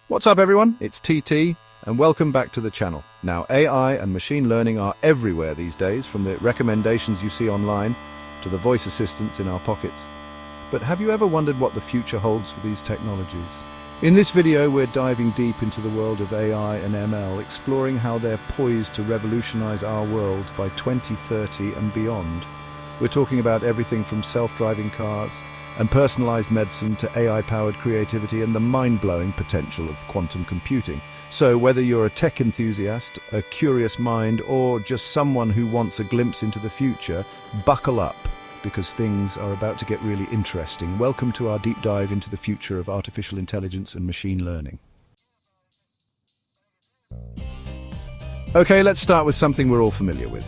What's up everyone, it's TT and welcome back to the channel. Now AI and machine learning are everywhere these days, from the recommendations you see online to the voice assistants in our pockets. But have you ever wondered what the future holds for these technologies? In this video we're diving deep into the world of AI and ML, exploring how they're poised to revolutionize our world by 2030 and beyond. We're talking about everything from self-driving cars and personalized medicine to AI-powered creativity and the mind-blowing potential of quantum computing. So whether you're a tech enthusiast, a curious mind, or just someone who wants a glimpse into the future, buckle up, because things are about to get really interesting. Welcome to our deep dive into the future of artificial intelligence and machine learning. Okay, let's start with something we're all familiar with: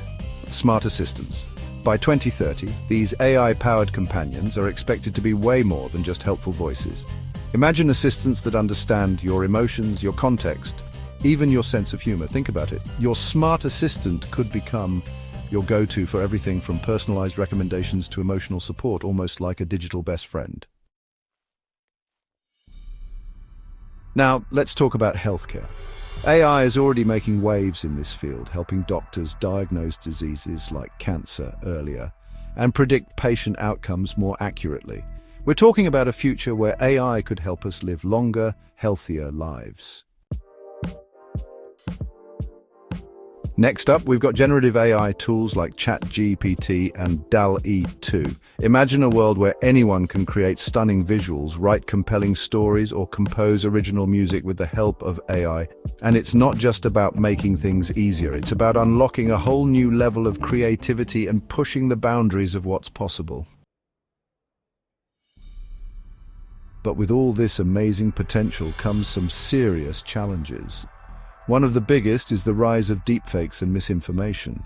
smart assistants. By 2030, these AI-powered companions are expected to be way more than just helpful voices. Imagine assistants that understand your emotions, your context, even your sense of humor. Think about it. Your smart assistant could become your go-to for everything from personalized recommendations to emotional support, almost like a digital best friend. Now, let's talk about healthcare. AI is already making waves in this field, helping doctors diagnose diseases like cancer earlier and predict patient outcomes more accurately. We're talking about a future where AI could help us live longer, healthier lives. Next up, we've got generative AI tools like ChatGPT and DALL-E 2. Imagine a world where anyone can create stunning visuals, write compelling stories, or compose original music with the help of AI. And it's not just about making things easier, it's about unlocking a whole new level of creativity and pushing the boundaries of what's possible. But with all this amazing potential comes some serious challenges. One of the biggest is the rise of deepfakes and misinformation.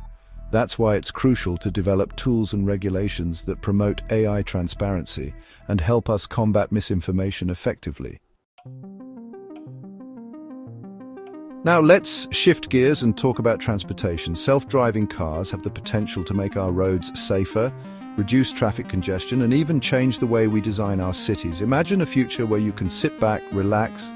That's why it's crucial to develop tools and regulations that promote AI transparency and help us combat misinformation effectively. Now let's shift gears and talk about transportation. Self-driving cars have the potential to make our roads safer, reduce traffic congestion, and even change the way we design our cities. Imagine a future where you can sit back, relax,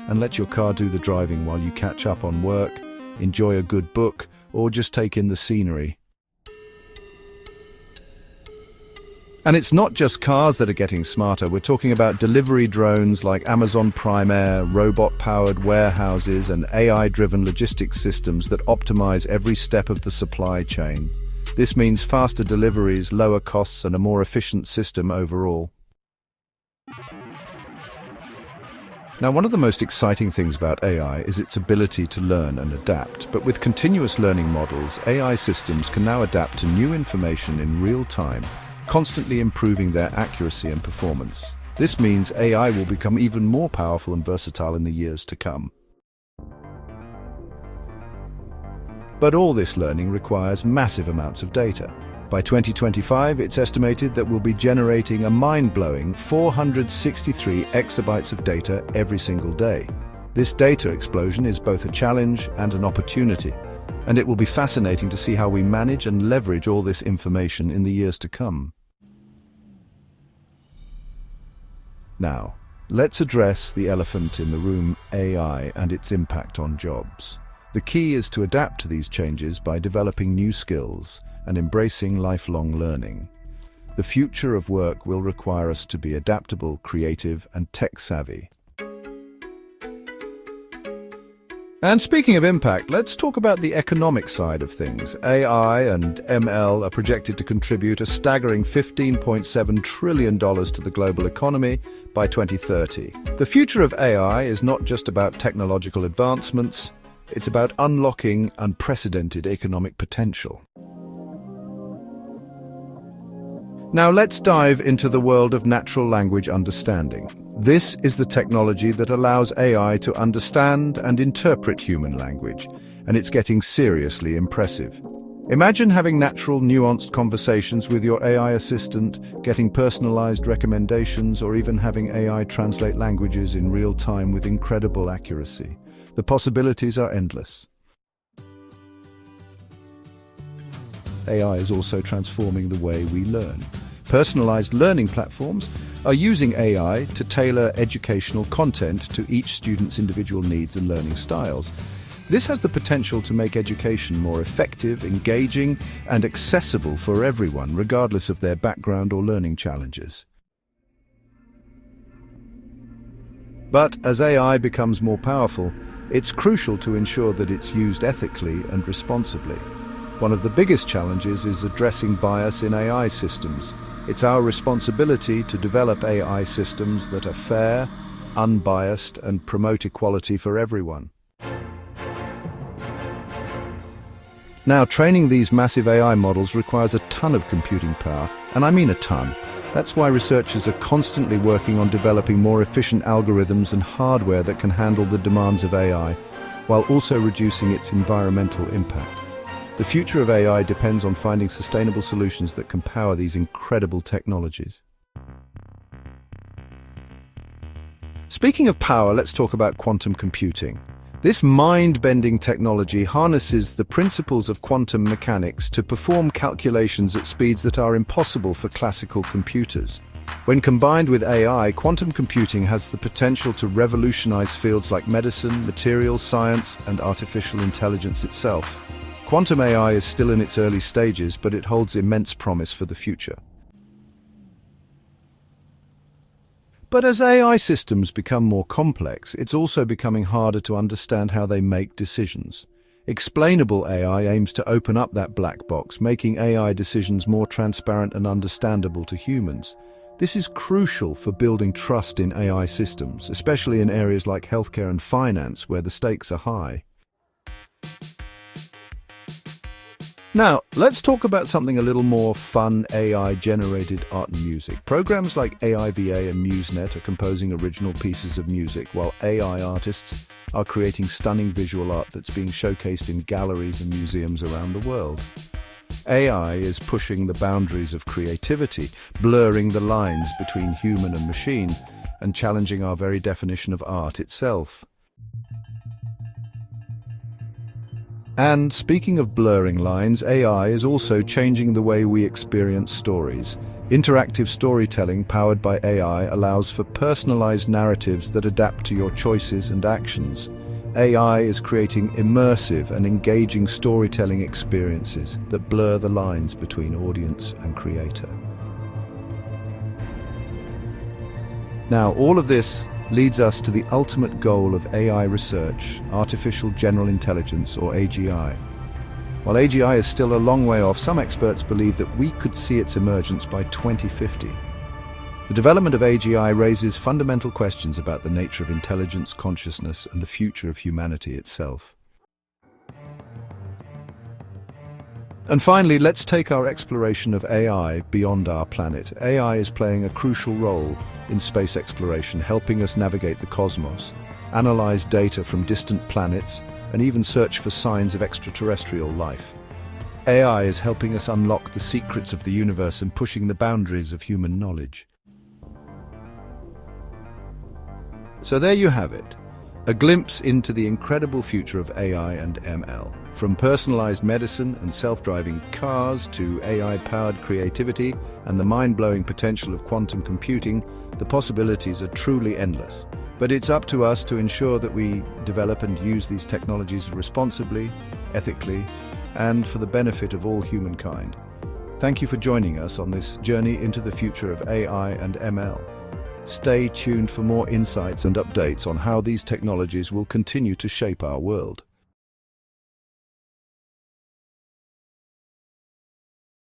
and let your car do the driving while you catch up on work, enjoy a good book, or just take in the scenery. And it's not just cars that are getting smarter. We're talking about delivery drones like Amazon Prime Air, robot-powered warehouses, and AI-driven logistics systems that optimize every step of the supply chain. This means faster deliveries, lower costs, and a more efficient system overall. Now, one of the most exciting things about AI is its ability to learn and adapt. But with continuous learning models, AI systems can now adapt to new information in real time, constantly improving their accuracy and performance. This means AI will become even more powerful and versatile in the years to come. But all this learning requires massive amounts of data. By 2025, it's estimated that we'll be generating a mind-blowing 463 exabytes of data every single day. This data explosion is both a challenge and an opportunity, and it will be fascinating to see how we manage and leverage all this information in the years to come. Now, let's address the elephant in the room: AI and its impact on jobs. The key is to adapt to these changes by developing new skills and embracing lifelong learning. The future of work will require us to be adaptable, creative, and tech-savvy. And speaking of impact, let's talk about the economic side of things. AI and ML are projected to contribute a staggering $15.7 trillion to the global economy by 2030. The future of AI is not just about technological advancements, it's about unlocking unprecedented economic potential. Now let's dive into the world of natural language understanding. This is the technology that allows AI to understand and interpret human language, and it's getting seriously impressive. Imagine having natural, nuanced conversations with your AI assistant, getting personalized recommendations, or even having AI translate languages in real time with incredible accuracy. The possibilities are endless. AI is also transforming the way we learn. Personalized learning platforms are using AI to tailor educational content to each student's individual needs and learning styles. This has the potential to make education more effective, engaging, and accessible for everyone, regardless of their background or learning challenges. But as AI becomes more powerful, it's crucial to ensure that it's used ethically and responsibly. One of the biggest challenges is addressing bias in AI systems. It's our responsibility to develop AI systems that are fair, unbiased, and promote equality for everyone. Now, training these massive AI models requires a ton of computing power, and I mean a ton. That's why researchers are constantly working on developing more efficient algorithms and hardware that can handle the demands of AI, while also reducing its environmental impact. The future of AI depends on finding sustainable solutions that can power these incredible technologies. Speaking of power, let's talk about quantum computing. This mind-bending technology harnesses the principles of quantum mechanics to perform calculations at speeds that are impossible for classical computers. When combined with AI, quantum computing has the potential to revolutionize fields like medicine, materials science, and artificial intelligence itself. Quantum AI is still in its early stages, but it holds immense promise for the future. But as AI systems become more complex, it's also becoming harder to understand how they make decisions. Explainable AI aims to open up that black box, making AI decisions more transparent and understandable to humans. This is crucial for building trust in AI systems, especially in areas like healthcare and finance, where the stakes are high. Now, let's talk about something a little more fun: AI-generated art and music. Programs like AIVA and MuseNet are composing original pieces of music, while AI artists are creating stunning visual art that's being showcased in galleries and museums around the world. AI is pushing the boundaries of creativity, blurring the lines between human and machine, and challenging our very definition of art itself. And speaking of blurring lines, AI is also changing the way we experience stories. Interactive storytelling powered by AI allows for personalized narratives that adapt to your choices and actions. AI is creating immersive and engaging storytelling experiences that blur the lines between audience and creator. Now, all of this leads us to the ultimate goal of AI research: artificial general intelligence, or AGI. While AGI is still a long way off, some experts believe that we could see its emergence by 2050. The development of AGI raises fundamental questions about the nature of intelligence, consciousness, and the future of humanity itself. And finally, let's take our exploration of AI beyond our planet. AI is playing a crucial role in space exploration, helping us navigate the cosmos, analyze data from distant planets, and even search for signs of extraterrestrial life. AI is helping us unlock the secrets of the universe and pushing the boundaries of human knowledge. So there you have it, a glimpse into the incredible future of AI and ML. From personalized medicine and self-driving cars to AI-powered creativity and the mind-blowing potential of quantum computing, the possibilities are truly endless. But it's up to us to ensure that we develop and use these technologies responsibly, ethically, and for the benefit of all humankind. Thank you for joining us on this journey into the future of AI and ML. Stay tuned for more insights and updates on how these technologies will continue to shape our world.